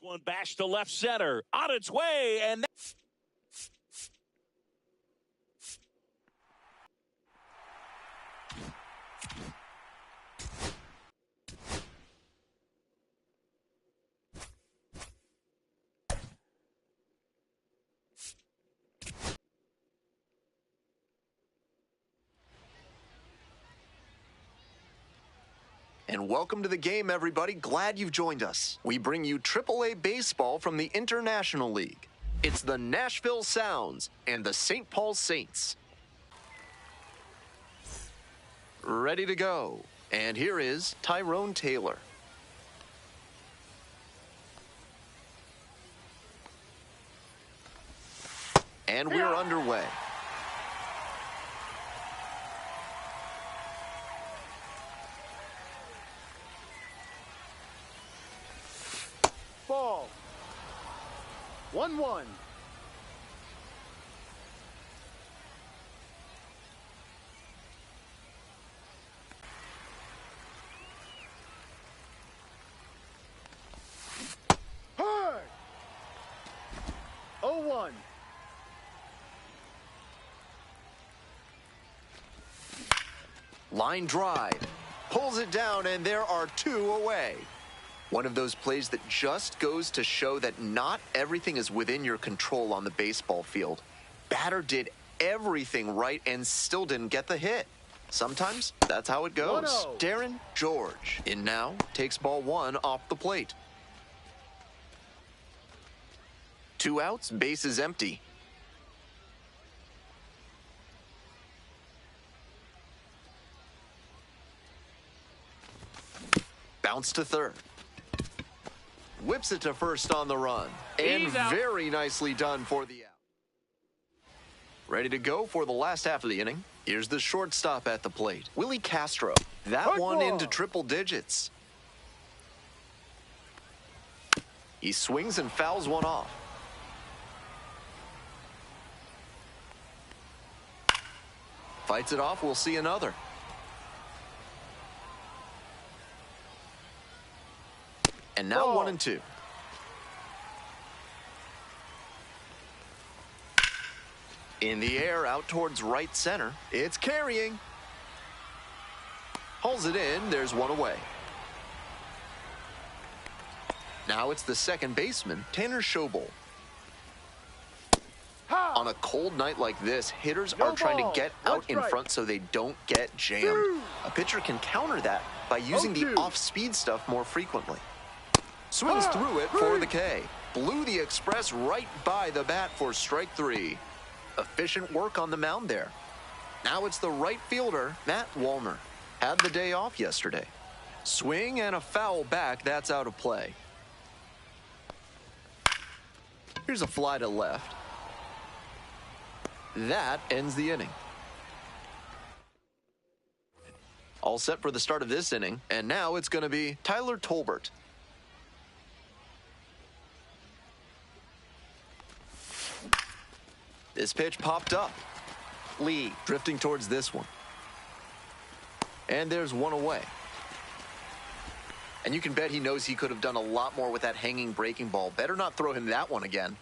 One bashed to left center. On its way, and And welcome to the game, everybody. Glad you've joined us. We bring you AAA baseball from the International League. It's the Nashville Sounds and the St. Paul Saints. Ready to go. And here is Tyrone Taylor. And we're underway. Ball. 1-1. Hard. 0-1. Line drive. Pulls it down, and there are two away. One of those plays that just goes to show that not everything is within your control on the baseball field. Batter did everything right and still didn't get the hit. Sometimes that's how it goes. 1-0. Darren George in now takes ball one off the plate. 2 outs, base is empty. Bounce to third. Whips it to first on the run. And very nicely done for the out. Ready to go for the last half of the inning. Here's the shortstop at the plate, Willie Castro. That one into triple digits. He swings and fouls one off. Fights it off, we'll see another. And now 1-2. In the air, out towards right center. It's carrying. Hauls it in. There's one away. Now it's the second baseman, Tanner Schobel. On a cold night like this, hitters are trying to get out in front so they don't get jammed. A pitcher can counter that by using the off-speed stuff more frequently. Swings through it for the K. Blew the express right by the bat for strike three. Efficient work on the mound there. Now it's the right fielder, Matt Wallner. Had the day off yesterday. Swing and a foul back. That's out of play. Here's a fly to left. That ends the inning. All set for the start of this inning. And now it's going to be Tyler Tolbert. This pitch popped up. Lee drifting towards this one. And there's one away. And you can bet he knows he could have done a lot more with that hanging breaking ball. Better not throw him that one again.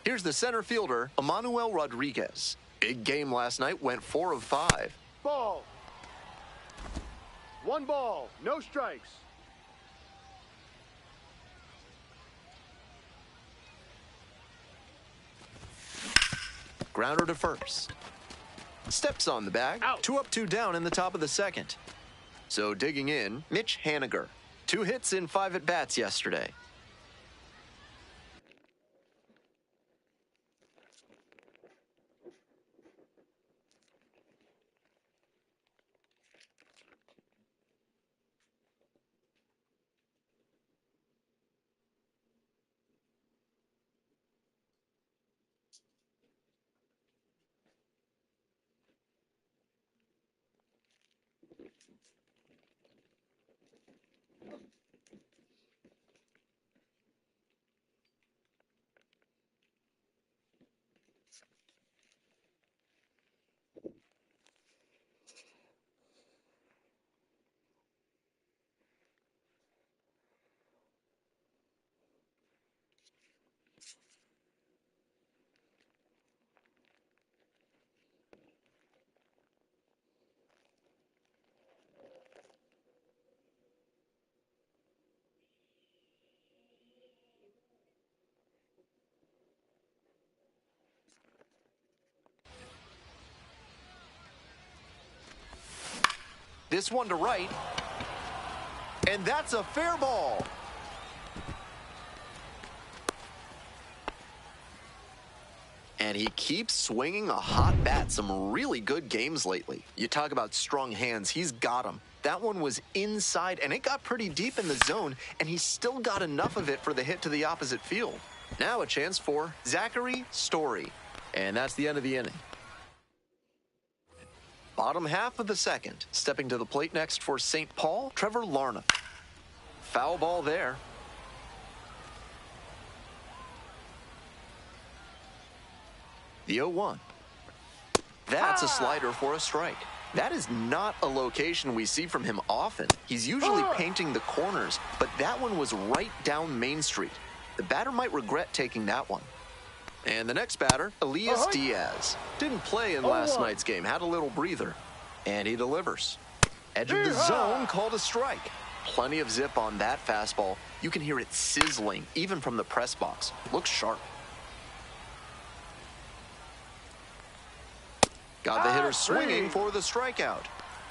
Here's the center fielder, Emmanuel Rodriguez. Big game last night, went 4 of 5. Ball. 1 ball, no strikes. Grounder to first. Steps on the bag. Out. 2 up, 2 down in the top of the second. So digging in, Mitch Haniger. 2 hits in 5 at-bats yesterday. This one to right. And that's a fair ball. And he keeps swinging a hot bat. Some really good games lately. You talk about strong hands, he's got them. That one was inside, and it got pretty deep in the zone, and he still got enough of it for the hit to the opposite field. Now a chance for Zachary Story. And that's the end of the inning. Bottom half of the second. Stepping to the plate next for St. Paul, Trevor Larnach. Foul ball there. The 0-1. That's a slider for a strike. That is not a location we see from him often. He's usually painting the corners, but that one was right down Main Street. The batter might regret taking that one. And the next batter, Elias Diaz. Didn't play in last night's game, had a little breather. And he delivers. Edge of the zone, called a strike. Plenty of zip on that fastball. You can hear it sizzling, even from the press box. Looks sharp. Got the hitter swinging for the strikeout.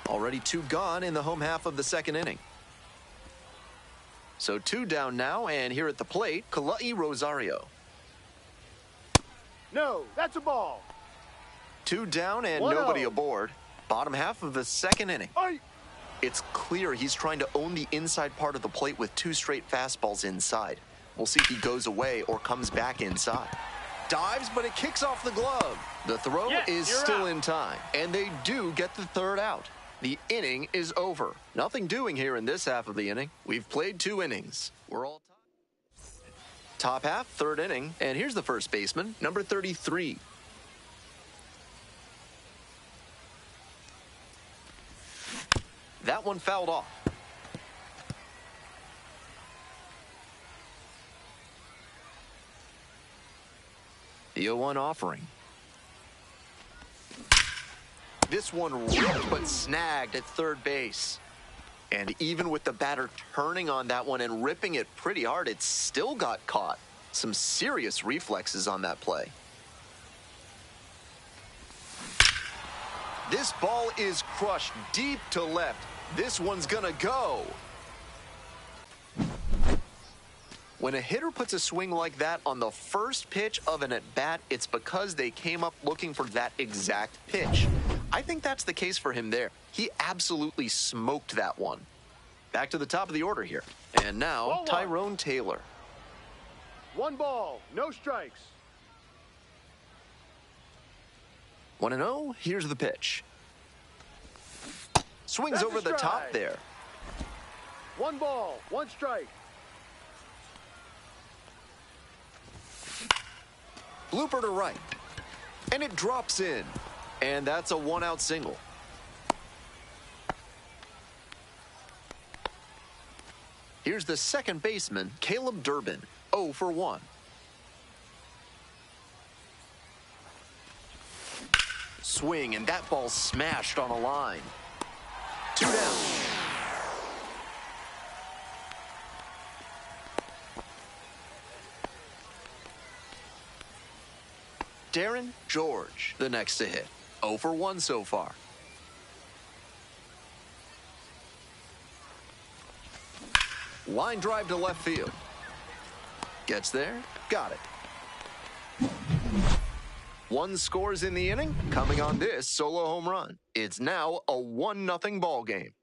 Already 2 gone in the home half of the second inning. So 2 down now, and here at the plate, Kalai Rosario. No, that's a ball. 2 down and nobody aboard. Bottom half of the second inning. It's clear he's trying to own the inside part of the plate with 2 straight fastballs inside. We'll see if he goes away or comes back inside. Dives, but it kicks off the glove. The throw is still in time, and they do get the third out. The inning is over. Nothing doing here in this half of the inning. We've played 2 innings. We're all tied. Top half, third inning, and here's the first baseman, number 33. That one fouled off. The 0-1 offering. This one ripped but snagged at third base. And even with the batter turning on that one and ripping it pretty hard, it still got caught. Some serious reflexes on that play. This ball is crushed deep to left. This one's gonna go. When a hitter puts a swing like that on the first pitch of an at-bat, it's because they came up looking for that exact pitch. I think that's the case for him there. He absolutely smoked that one. Back to the top of the order here. And now, Tyrone Taylor. 1 ball, no strikes. 1-0, here's the pitch. Swings over the top there. 1 ball, 1 strike. Blooper to right. And it drops in. And that's a 1-out single. Here's the second baseman, Caleb Durbin, 0 for 1. Swing, and that ball smashed on a line. 2 down. Darren George, the next to hit. 0 for 1 so far. Line drive to left field. Gets there, got it. 1 scores in the inning, coming on this solo home run. It's now a 1-0 ball game.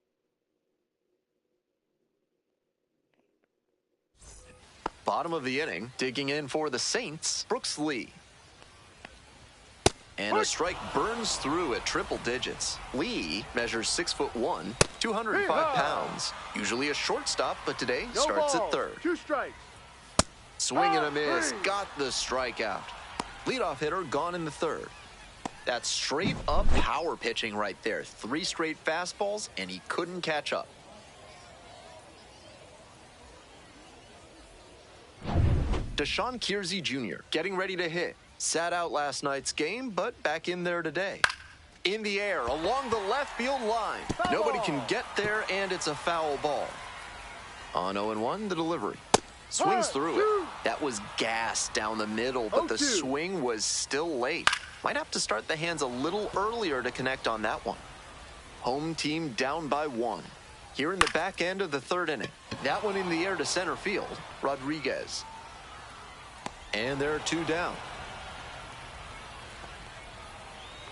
Bottom of the inning, digging in for the Saints, Brooks Lee. And a strike burns through at triple digits. Lee measures 6'1", 205 pounds. Usually a shortstop, but today starts at third. 2 strikes. Swing and a miss. Got the strikeout. Leadoff hitter gone in the third. That's straight up power pitching right there. 3 straight fastballs, and he couldn't catch up. Deshaun Kiersey Jr. getting ready to hit. Sat out last night's game, but back in there today. In the air, along the left field line. Nobody can get there, and it's a foul ball. On 0-1, the delivery. Swings through it. That was gas down the middle, but the swing was still late. Might have to start the hands a little earlier to connect on that one. Home team down by 1. Here in the back end of the 3rd inning. That one in the air to center field. Rodriguez. And there are 2 down.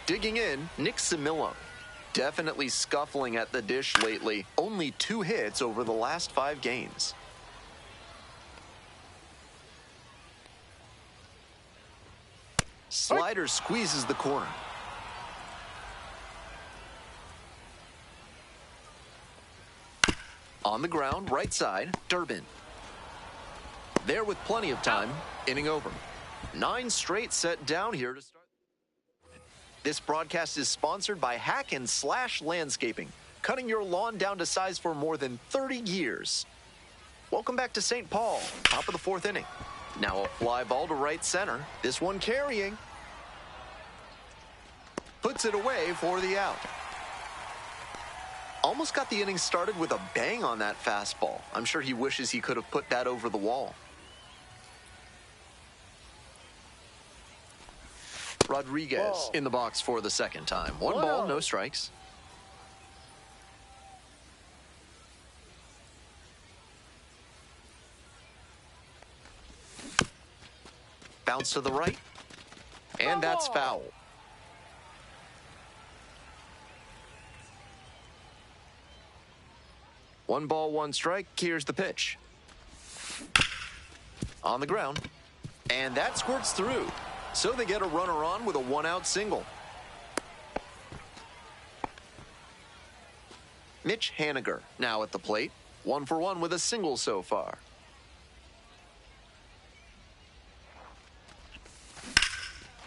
Digging in, Nick Simillo. Definitely scuffling at the dish lately. Only 2 hits over the last 5 games. Slider squeezes the corner. On the ground, right side, Durbin. There with plenty of time, inning over. 9 straight set down here to start. This broadcast is sponsored by Hack and Slash Landscaping, cutting your lawn down to size for more than 30 years. Welcome back to St. Paul, top of the 4th inning. Now a fly ball to right center. This one carrying. Puts it away for the out. Almost got the inning started with a bang on that fastball. I'm sure he wishes he could have put that over the wall. Rodriguez in the box for the 2nd time. 1 ball, no strikes. Bounce to the right. And that's foul. One ball, 1 strike. Here's the pitch. On the ground. And that squirts through. So they get a runner on with a 1-out single. Mitch Haniger now at the plate. 1 for 1 with a single so far.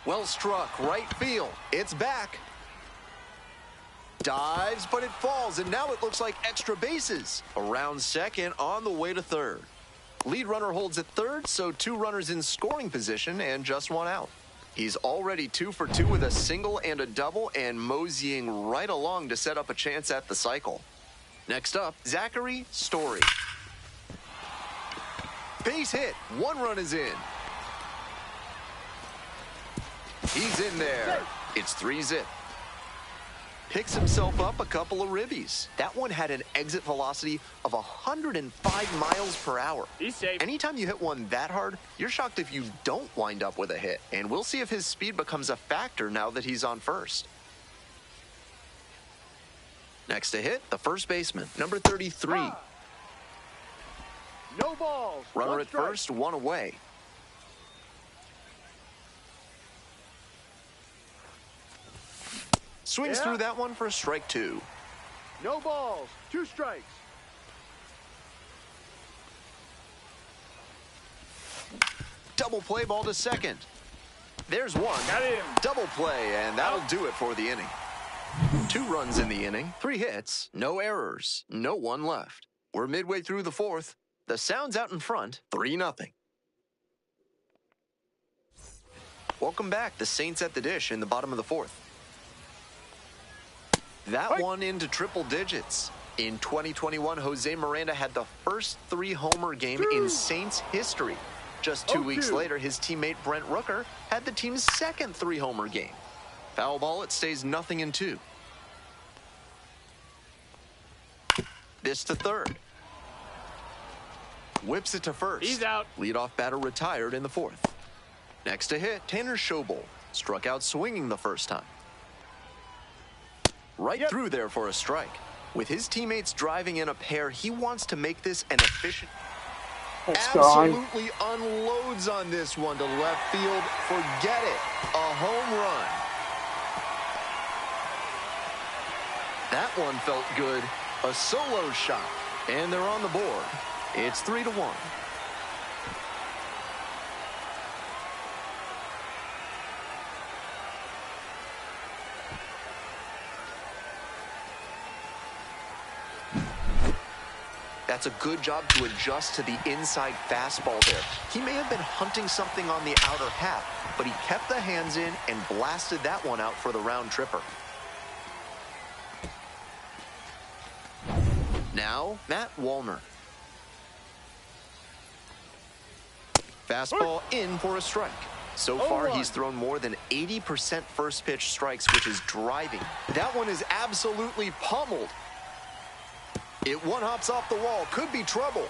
Well struck, right field. It's back. Dives, but it falls, and now it looks like extra bases. Around second, on the way to third. Lead runner holds at third, so 2 runners in scoring position and just 1 out. He's already 2 for 2 with a single and a double, and moseying right along to set up a chance at the cycle. Next up, Zachary Story. Base hit. 1 run is in. He's in there. It's 3-zip. Picks himself up a couple of ribbies. That one had an exit velocity of 105 miles per hour. He's safe. Anytime you hit one that hard, you're shocked if you don't wind up with a hit. And we'll see if his speed becomes a factor now that he's on first. Next to hit, the first baseman, number 33. No balls. Runner 1 at strike. first, 1 away. Swings through that one for a strike 2. No balls. 2 strikes. Double play ball to second. There's 1. Got him. Double play, and that'll do it for the inning. 2 runs in the inning, 3 hits, no errors, no 1 left. We're midway through the 4th. The Sound's out in front, 3-0. Welcome back. The Saints at the dish in the bottom of the 4th. That one into triple digits. In 2021, Jose Miranda had the first 3-homer game in Saints history. Just 2 weeks later, his teammate Brent Rooker had the team's second 3-homer game. Foul ball, it stays 0-2. This to third. Whips it to first. He's out. Leadoff batter retired in the 4th. Next to hit, Tanner Schobel. Struck out swinging the first time. Right through there for a strike. With his teammates driving in a pair, he wants to make this an efficient. Absolutely unloads on this one to left field. Forget it. A home run. That one felt good. A solo shot. And they're on the board. It's 3-1. That's a good job to adjust to the inside fastball there. He may have been hunting something on the outer half, but he kept the hands in and blasted that one out for the round tripper. Now, Matt Wallner. Fastball in for a strike. So far, he's thrown more than 80% first pitch strikes, which is driving. That one is absolutely pummeled. It one-hops off the wall. Could be trouble.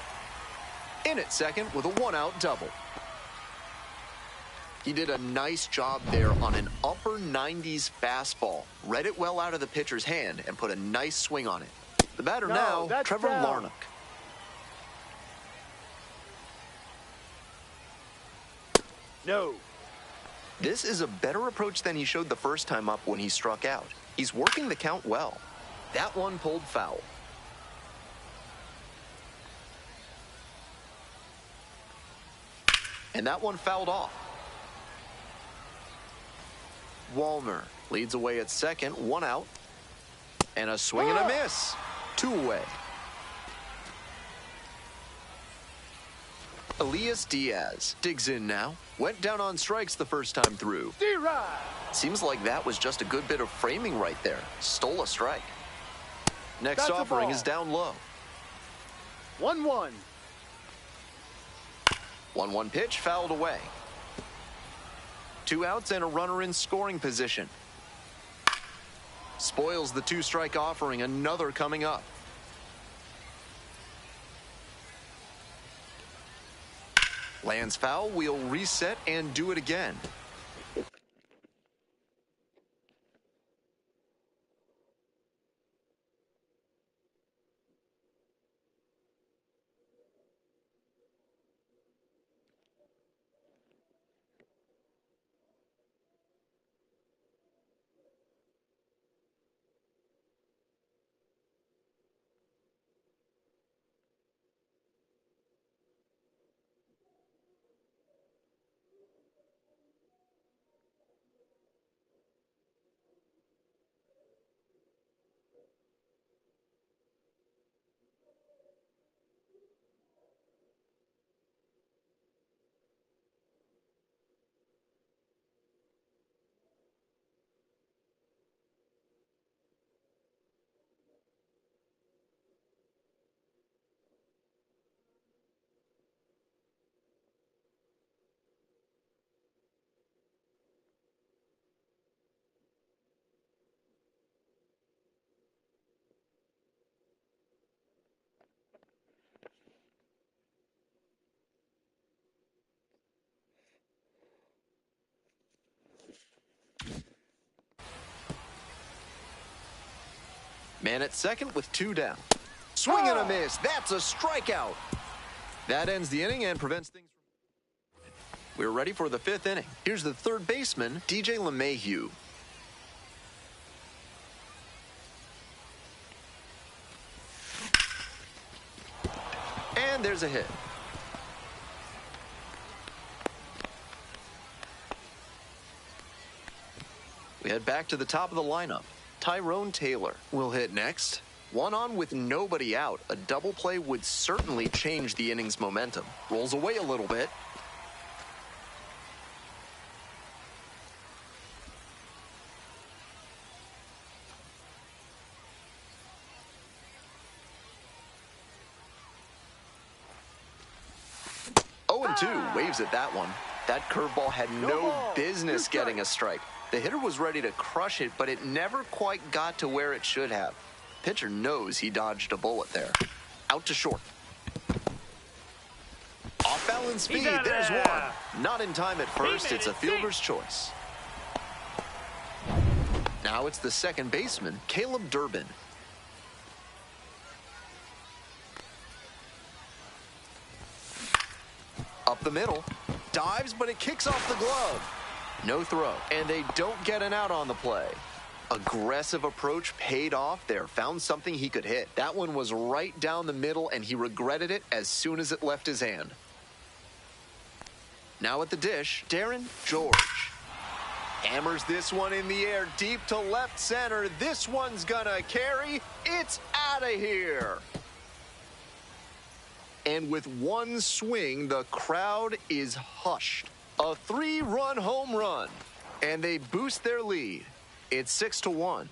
In at second with a one-out double. He did a nice job there on an upper 90s fastball. Read it well out of the pitcher's hand and put a nice swing on it. The batter now, Trevor Larnach. No. This is a better approach than he showed the first time up when he struck out. He's working the count well. That one pulled foul. And that one fouled off. Wallner leads away at second, one out. And a swing and a miss. Two away. Elias Diaz digs in now. Went down on strikes the first time through. Seems like that was just a good bit of framing right there. Stole a strike. Next offering is down low. 1-1. 1-1 pitch fouled away. 2 outs and a runner in scoring position. Spoils the 2-strike offering. Another coming up. Lands foul. We'll reset and do it again. Man at second with 2 down. Swing and a miss. That's a strikeout. That ends the inning and prevents things from... We're ready for the 5th inning. Here's the third baseman, DJ LeMahieu. And there's a hit. We head back to the top of the lineup. Tyrone Taylor will hit next. 1 on with nobody out. A double play would certainly change the inning's momentum. Rolls away a little bit. Oh, and 2 waves at that one. That curveball had no business getting a strike. The hitter was ready to crush it, but it never quite got to where it should have. Pitcher knows he dodged a bullet there. Out to short. Off balance speed. There's one. Not in time at first. It's a fielder's choice. Now it's the second baseman, Caleb Durbin. Up the middle. Dives, but it kicks off the glove. No throw, and they don't get an out on the play. Aggressive approach paid off there. Found something he could hit. That one was right down the middle, and he regretted it as soon as it left his hand. Now at the dish, Darren George. Hammers this one in the air deep to left center. This one's gonna carry. It's out of here. And with one swing, the crowd is hushed. A 3-run home run, and they boost their lead. It's 6-1.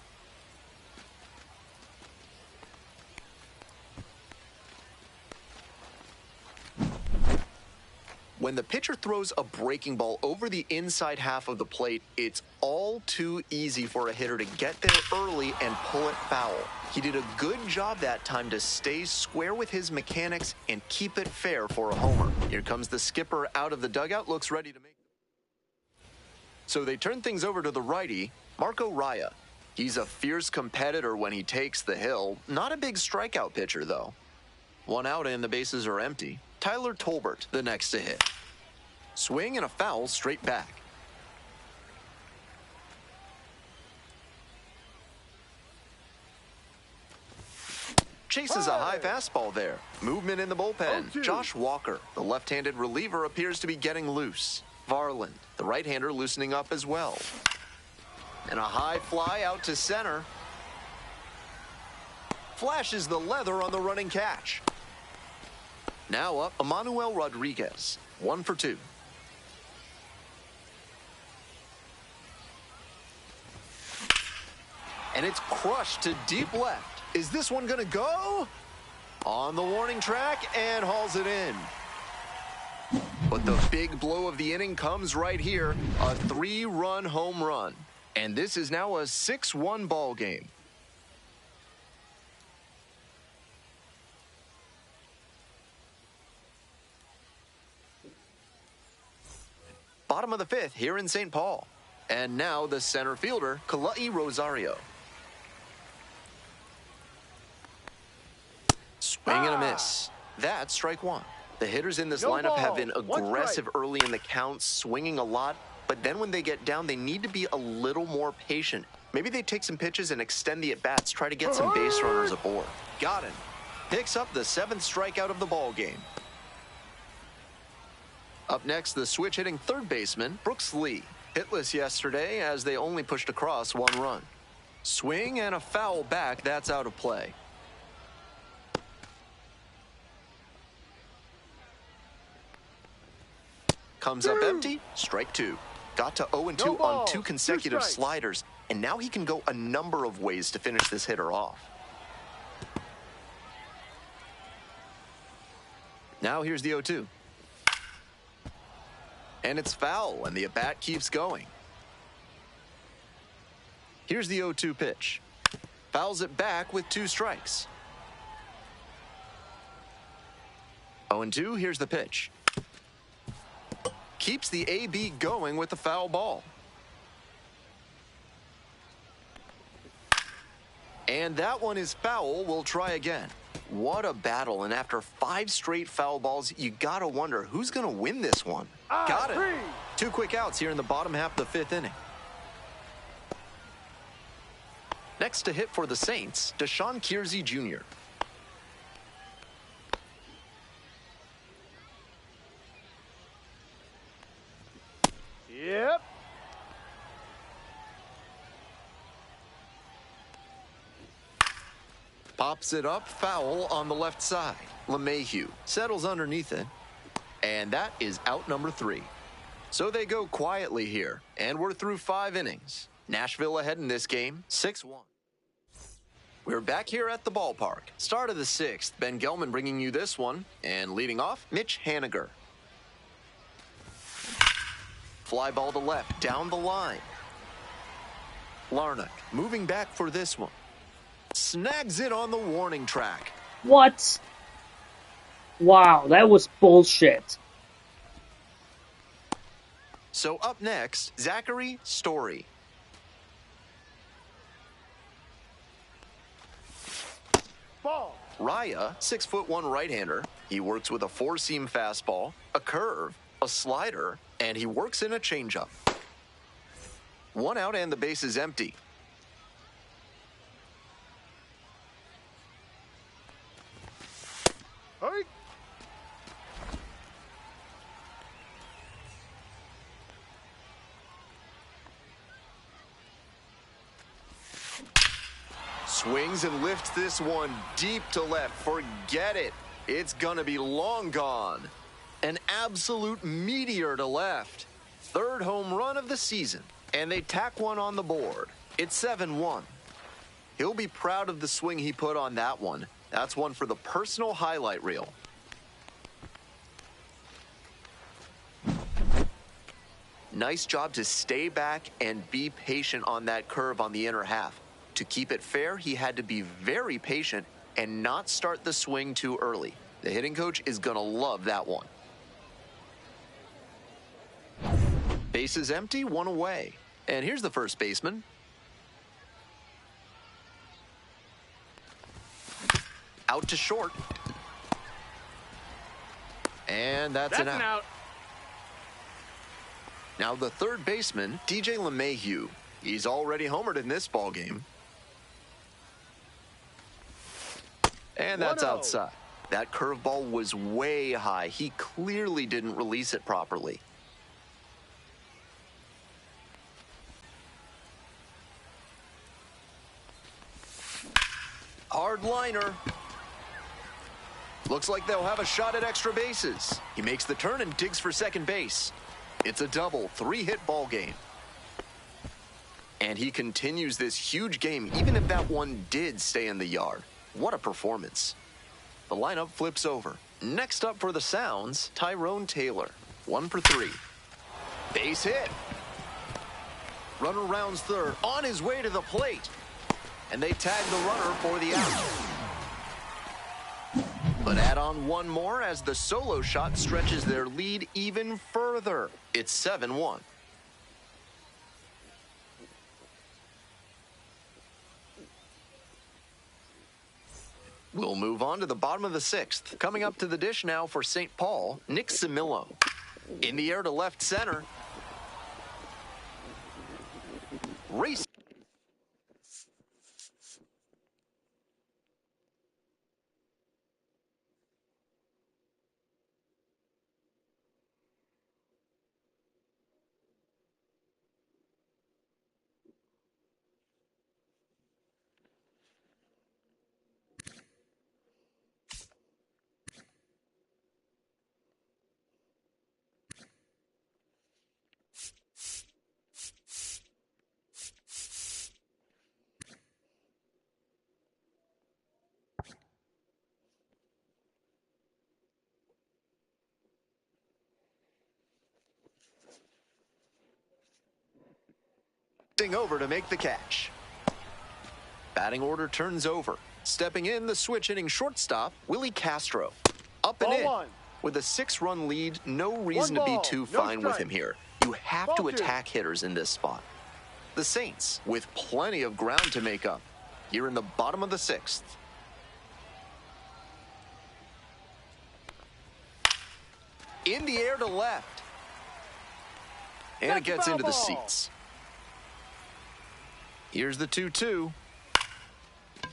When the pitcher throws a breaking ball over the inside half of the plate, it's all too easy for a hitter to get there early and pull it foul. He did a good job that time to stay square with his mechanics and keep it fair for a homer. Here comes the skipper out of the dugout, looks ready to make. So they turn things over to the righty, Marco Raya. He's a fierce competitor when he takes the hill. Not a big strikeout pitcher, though. One out and the bases are empty. Tyler Tolbert, the next to hit. Swing and a foul straight back. Chases a high fastball there. Movement in the bullpen. 0-2. Josh Walker, the left-handed reliever, appears to be getting loose. Varland, the right-hander, loosening up as well. And a high fly out to center. Flashes the leather on the running catch. Now up, Emmanuel Rodriguez, 1 for 2. And it's crushed to deep left. Is this one going to go? On the warning track and hauls it in. But the big blow of the inning comes right here, a 3-run home run. And this is now a 6-1 ball game. Bottom of the 5th here in St. Paul. And now the center fielder, Kalai Rosario. Swing and a miss. That's strike 1. The hitters in this lineup have been aggressive early in the count, swinging a lot. But then when they get down, they need to be a little more patient. Maybe they take some pitches and extend the at-bats, try to get some base runners aboard. Got him. Picks up the 7th strikeout of the ball game. Up next, the switch-hitting third baseman, Brooks Lee. Hitless yesterday as they only pushed across 1 run. Swing and a foul back. That's out of play. Comes up empty. Strike 2. Got to 0-2 on 2 consecutive sliders, and now he can go a number of ways to finish this hitter off. Now here's the 0-2. And it's foul, and the at-bat keeps going. Here's the 0-2 pitch. Fouls it back with 2 strikes. 0-2, here's the pitch. Keeps the AB going with the foul ball. And that one is foul. We'll try again. What a battle, and after 5 straight foul balls, you gotta wonder who's gonna win this one. Got it. 2 quick outs here in the bottom half of the 5th inning. Next to hit for the Saints, Deshaun Kiersey Jr. Yep. Pops it up, foul on the left side. LeMahieu settles underneath it, and that is out number 3. So they go quietly here, and we're through 5 innings. Nashville ahead in this game, 6-1. We're back here at the ballpark. Start of the 6th, Ben Gelman bringing you this one, and leading off, Mitch Haniger. Fly ball to left, down the line. Larnach moving back for this one. Snags it on the warning track. What? Wow, that was bullshit. So up next, Zachary Story. Ball. Raya, 6'1" right-hander. He works with a 4-seam fastball, a curve, a slider, and he works in a changeup. 1 out and the base is empty. Hey. Swings and lifts this one deep to left. Forget it. It's gonna be long gone. An absolute meteor to left. 3rd home run of the season. And they tack one on the board. It's 7-1. He'll be proud of the swing he put on that one. That's one for the personal highlight reel. Nice job to stay back and be patient on that curve on the inner half. To keep it fair, he had to be very patient and not start the swing too early. The hitting coach is going to love that one. Bases empty, one away. And here's the first baseman. Out to short. And that's an out. Now the third baseman, DJ LeMahieu. He's already homered in this ballgame. And that's outside. That curveball was way high. He clearly didn't release it properly. Hard liner. Looks like they'll have a shot at extra bases. He makes the turn and digs for second base. It's a double, 3-hit ball game. And he continues this huge game, even if that one did stay in the yard. What a performance. The lineup flips over. Next up for the Sounds, Tyrone Taylor. 1 for 3. Base hit. Runner rounds third, on his way to the plate. And they tag the runner for the out. But add on one more as the solo shot stretches their lead even further. It's 7-1. We'll move on to the bottom of the 6th. Coming up to the dish now for St. Paul, Nick Simillo. In the air to left center. Race. Over to make the catch. Batting order turns over. Stepping in, the switch hitting shortstop, Willie Castro. Up and in. With a 6-run lead, no reason to be too fine with him here. You have to attack hitters in this spot. The Saints, with plenty of ground to make up, here in the bottom of the 6th. In the air to left. And it gets into the seats. Here's the 2-2.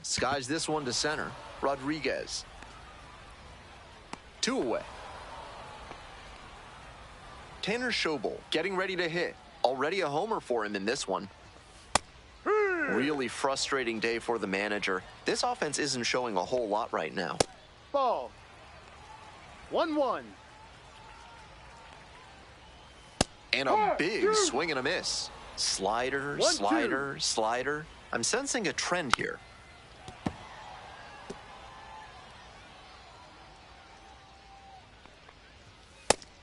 Skies this one to center. Rodriguez. 2 away. Tanner Schobel getting ready to hit. Already a homer for him in this one. Really frustrating day for the manager. This offense isn't showing a whole lot right now. Ball. 1-1. And a big swing and a miss. Slider, slider, slider. I'm sensing a trend here.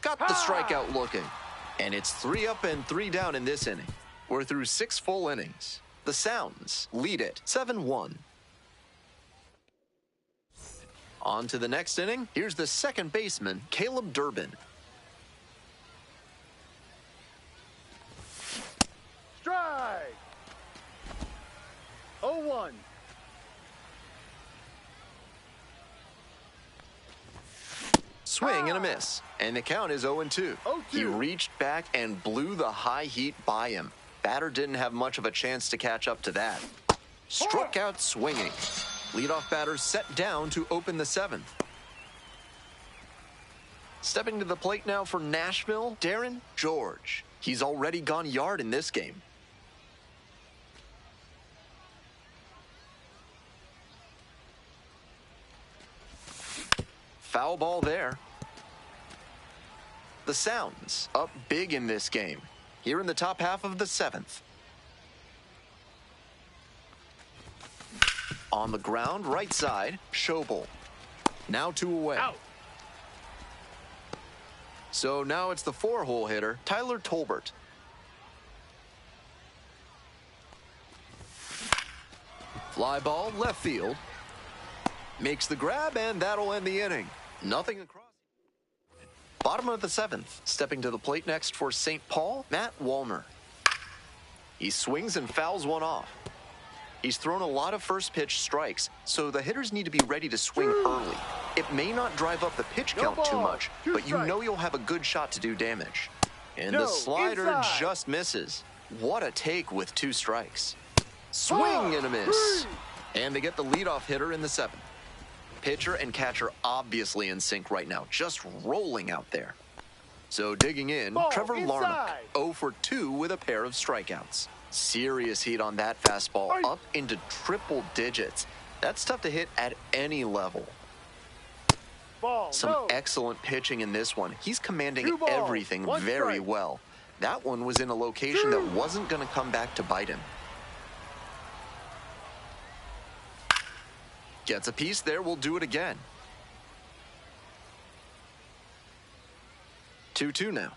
Got the strikeout looking. And it's 3 up and 3 down in this inning. We're through 6 full innings. The Sounds lead it 7-1. On to the next inning. Here's the second baseman, Caleb Durbin. Strike. 0-1. Swing and a miss. And the count is 0-2. He reached back and blew the high heat by him. Batter didn't have much of a chance to catch up to that. Struck out swinging. Leadoff batter set down to open the 7th. Stepping to the plate now for Nashville, Darren George. He's already gone yard in this game. Foul ball there. The Sounds up big in this game. Here in the top half of the 7th. On the ground, right side, Schobel. Now 2 away. Out. So now it's the 4-hole hitter, Tyler Tolbert. Fly ball left field. Makes the grab, and that'll end the inning. Nothing across. Bottom of the 7th. Stepping to the plate next for St. Paul, Matt Wallner. He swings and fouls one off. He's thrown a lot of first pitch strikes, so the hitters need to be ready to swing early. It may not drive up the pitch count too much, but you know you'll have a good shot to do damage. And the slider just misses. What a take with 2 strikes. Swing and a miss. And they get the leadoff hitter in the 7th. Pitcher and catcher obviously in sync right now, just rolling out there. So digging in, Trevor Larnach, 0 for 2 with a pair of strikeouts. Serious heat on that fastball, up into triple digits. That's tough to hit at any level. Some excellent pitching in this one. He's commanding everything very well. That one was in a location that wasn't going to come back to bite him. Gets a piece there, we'll do it again. 2-2 now.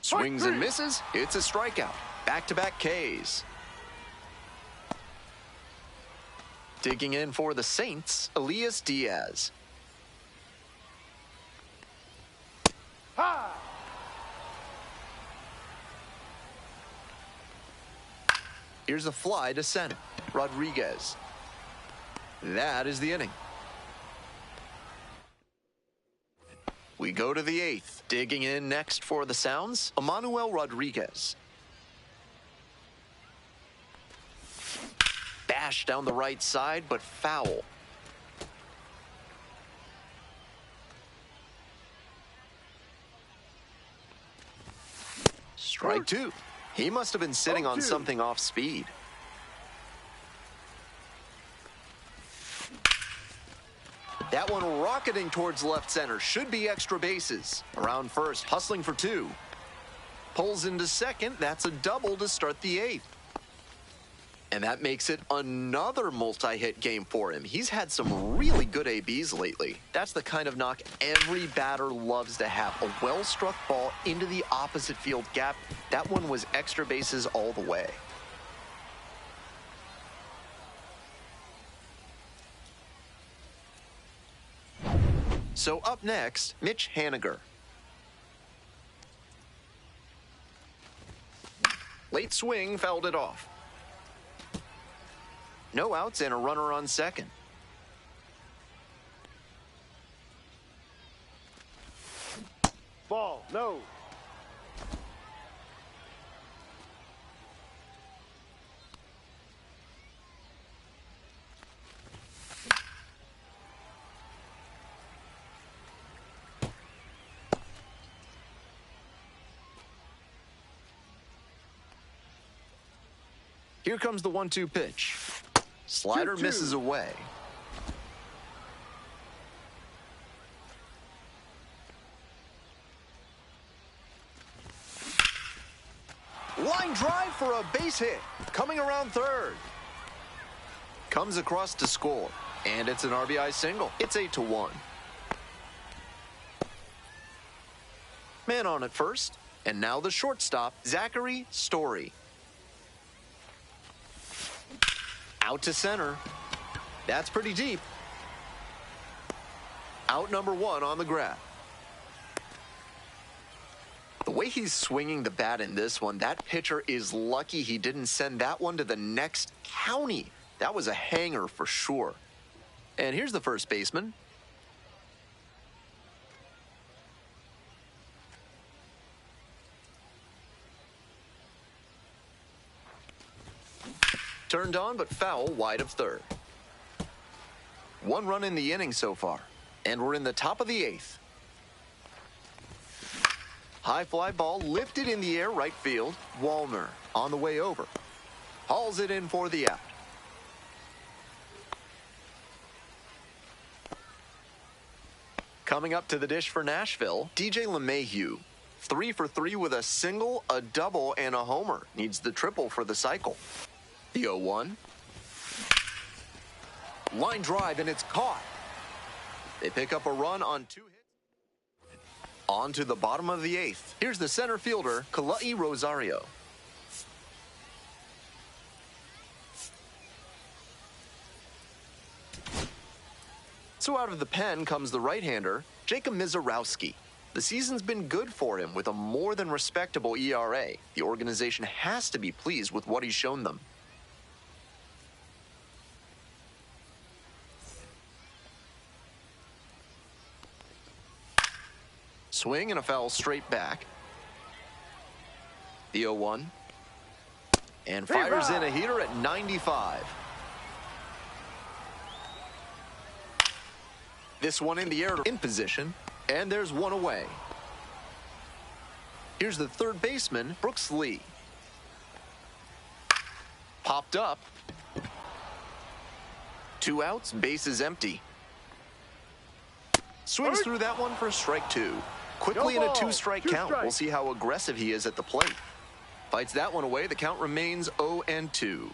Swings and misses, it's a strikeout. Back-to-back Ks. Digging in for the Saints, Elias Diaz. Here's a fly to center. Rodriguez. That is the inning. We go to the 8th. Digging in next for the Sounds, Emmanuel Rodriguez. Bash down the right side, but foul. Strike 2. He must have been sitting on something off speed. That one rocketing towards left center. Should be extra bases. Around first, hustling for 2. Pulls into second. That's a double to start the 8th. And that makes it another multi-hit game for him. He's had some really good ABs lately. That's the kind of knock every batter loves to have. A well-struck ball into the opposite field gap. That one was extra bases all the way. So up next, Mitch Haniger. Late swing, fouled it off. No outs and a runner on second. Ball, no. Here comes the 1-2 pitch. Slider misses away. Line drive for a base hit. Coming around third. Comes across to score. And it's an RBI single. It's 8-1. Man on at first. And now the shortstop, Zachary Story. Out to center. That's pretty deep. Out number 1 on the grab. The way he's swinging the bat in this one, that pitcher is lucky he didn't send that one to the next county. That was a hanger for sure. And here's the first baseman. Turned on, but foul wide of third. 1 run in the inning so far. And we're in the top of the 8th. High fly ball lifted in the air right field. Wallner on the way over. Hauls it in for the out. Coming up to the dish for Nashville, DJ LeMahieu. 3 for 3 with a single, a double, and a homer. Needs the triple for the cycle. The 0-1. Line drive, and it's caught. They pick up a run on 2 hits. On to the bottom of the 8th. Here's the center fielder, Kalai Rosario. So out of the pen comes the right-hander, Jacob Mizorowski. The season's been good for him with a more than respectable ERA. The organization has to be pleased with what he's shown them. Swing and a foul straight back. The 0-1. And fires in a heater at 95. This one in the air in position, and there's one away. Here's the third baseman, Brooks Lee. Popped up. 2 outs, base is empty. Swings through that one for strike 2. Quickly in a 2-strike count. We'll see how aggressive he is at the plate. Fights that one away. The count remains 0-2.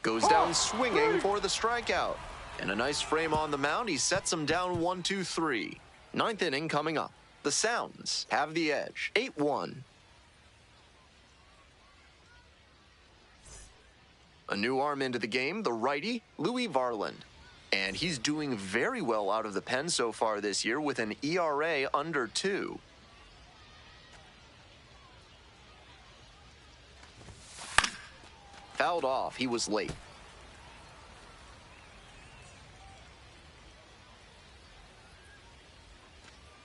Goes down swinging for the strikeout. And a nice frame on the mound. He sets him down 1-2-3. 9th inning coming up. The Sounds have the edge. 8-1. A new arm into the game, the righty, Louis Varland. And he's doing very well out of the pen so far this year with an ERA under 2. Fouled off. He was late.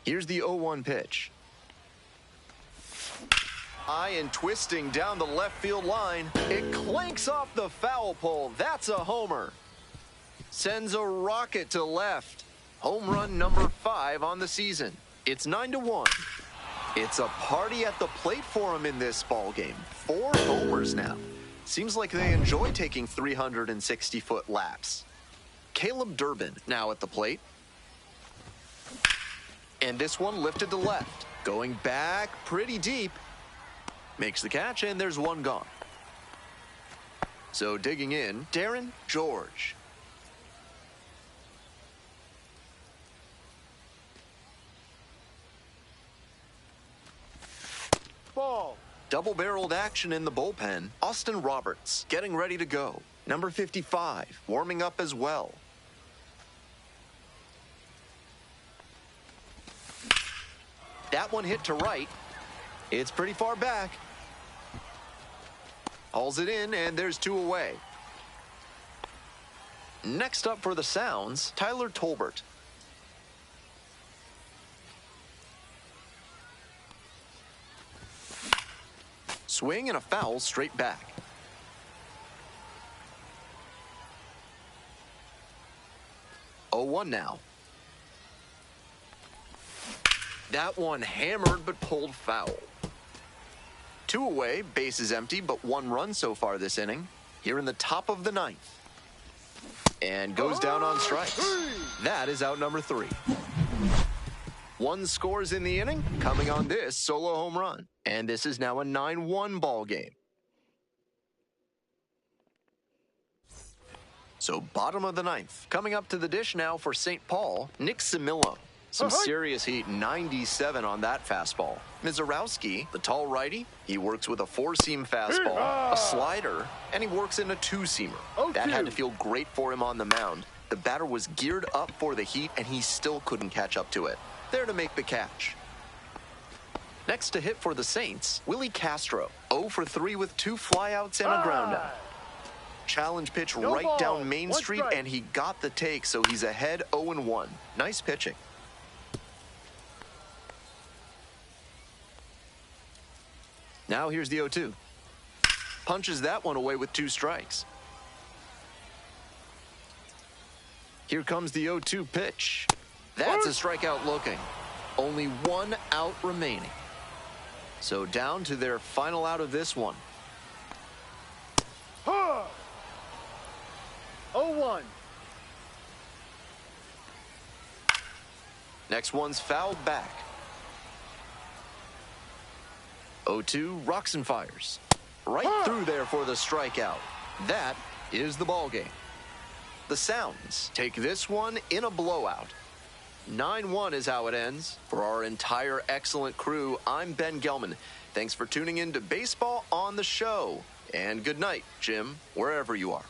Here's the 0-1 pitch. High and twisting down the left field line. It clanks off the foul pole. That's a homer. Sends a rocket to left. Home run number 5 on the season. It's 9-1. It's a party at the plate for him in this ball game. 4 homers now. Seems like they enjoy taking 360-foot laps. Caleb Durbin now at the plate. And this one lifted to left. Going back pretty deep. Makes the catch, and there's one gone. So digging in, Darren George. Ball. Double-barreled action in the bullpen. Austin Roberts getting ready to go. Number 55 warming up as well. That one hit to right. It's pretty far back. Hauls it in, and there's 2 away. Next up for the Sounds, Tyler Tolbert. Swing and a foul straight back. Oh, 1 now. That one hammered but pulled foul. 2 away, base is empty, but 1 run so far this inning. Here in the top of the 9th. And goes down on strikes. That is out number 3. 1 scores in the inning, coming on this solo home run. And this is now a 9-1 ball game. So bottom of the 9th. Coming up to the dish now for St. Paul, Nick Simillo. Some serious heat, 97 on that fastball. Mizorowski, the tall righty, he works with a 4-seam fastball, a slider, and he works in a 2-seamer. That had to feel great for him on the mound. The batter was geared up for the heat, and he still couldn't catch up to it. There to make the catch. Next to hit for the Saints, Willie Castro. 0 for 3 with 2 flyouts and a groundout. Challenge pitch right down Main Street, and he got the take, so he's ahead 0-1. Nice pitching. Now here's the 0-2. Punches that one away with 2 strikes. Here comes the 0-2 pitch. That's a strikeout looking. Only 1 out remaining. So down to their final out of this one. 0-1. Next one's fouled back. 0-2 rocks and fires. Right through there for the strikeout. That is the ball game. The Sounds take this one in a blowout. 9-1 is how it ends. For our entire excellent crew, I'm Ben Gelman. Thanks for tuning in to Baseball on the Show. And good night, Jim, wherever you are.